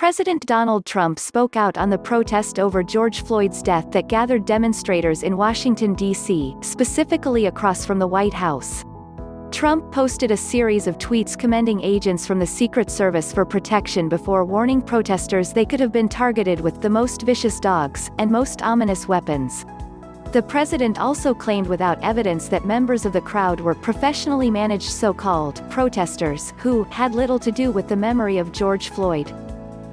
President Donald Trump spoke out on the protest over George Floyd's death that gathered demonstrators in Washington, D.C., specifically across from the White House. Trump posted a series of tweets commending agents from the Secret Service for protection before warning protesters they could have been targeted with the most vicious dogs and most ominous weapons. The president also claimed without evidence that members of the crowd were professionally managed so-called protesters who had little to do with the memory of George Floyd.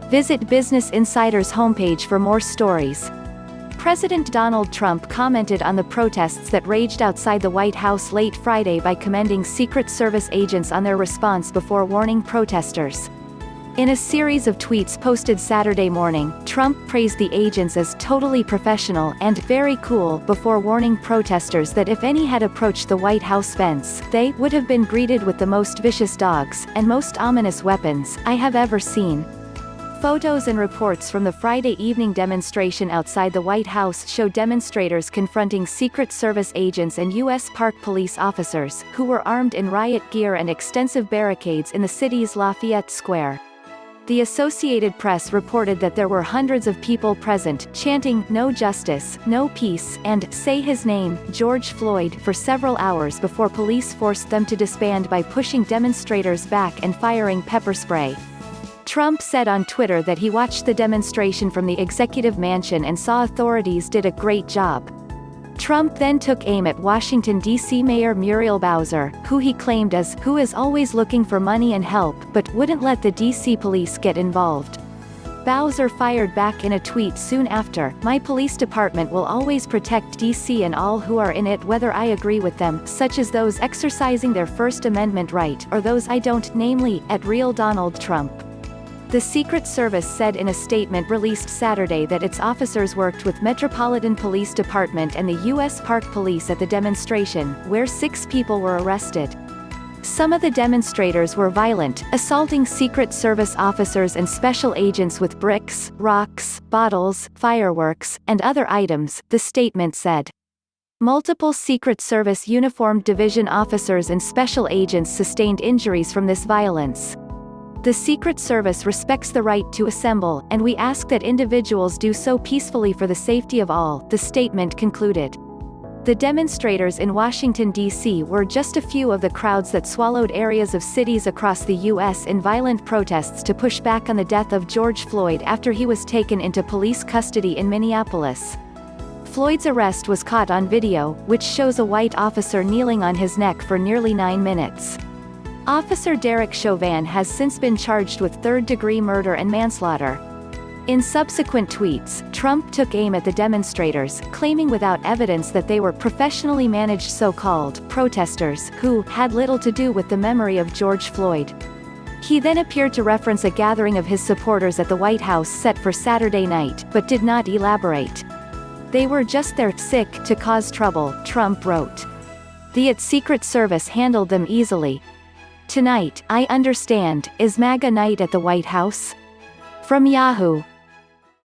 Visit Business Insider's homepage for more stories. President Donald Trump commented on the protests that raged outside the White House late Friday by commending Secret Service agents on their response before warning protesters. In a series of tweets posted Saturday morning, Trump praised the agents as totally professional and very cool before warning protesters that if any had approached the White House fence, they would have been greeted with the most vicious dogs and most ominous weapons I have ever seen. Photos and reports from the Friday evening demonstration outside the White House show demonstrators confronting Secret Service agents and U.S. Park Police officers, who were armed in riot gear and extensive barricades in the city's Lafayette Square. The Associated Press reported that there were hundreds of people present, chanting, "No justice, no peace," and "Say his name, George Floyd," for several hours before police forced them to disband by pushing demonstrators back and firing pepper spray. Trump said on Twitter that he watched the demonstration from the executive mansion and saw authorities did a great job. Trump then took aim at Washington, D.C. Mayor Muriel Bowser, who he claimed who is always looking for money and help but wouldn't let the D.C. police get involved. Bowser fired back in a tweet soon after, "My police department will always protect D.C. and all who are in it whether I agree with them, such as those exercising their First Amendment right or those I don't, namely, at real Donald Trump." The Secret Service said in a statement released Saturday that its officers worked with Metropolitan Police Department and the U.S. Park Police at the demonstration, where 6 people were arrested. Some of the demonstrators were violent, assaulting Secret Service officers and special agents with bricks, rocks, bottles, fireworks, and other items, the statement said. Multiple Secret Service uniformed division officers and special agents sustained injuries from this violence. The Secret Service respects the right to assemble, and we ask that individuals do so peacefully for the safety of all, the statement concluded. The demonstrators in Washington, D.C. were just a few of the crowds that swallowed areas of cities across the U.S. in violent protests to push back on the death of George Floyd after he was taken into police custody in Minneapolis. Floyd's arrest was caught on video, which shows a white officer kneeling on his neck for nearly 9 minutes. Officer Derek Chauvin has since been charged with third-degree murder and manslaughter. In subsequent tweets, Trump took aim at the demonstrators, claiming without evidence that they were professionally managed so-called protesters who had little to do with the memory of George Floyd. He then appeared to reference a gathering of his supporters at the White House set for Saturday night, but did not elaborate. "They were just there, sick to cause trouble," Trump wrote. The Secret Service handled them easily. "Tonight, I understand, is MAGA night at the White House?" From Yahoo!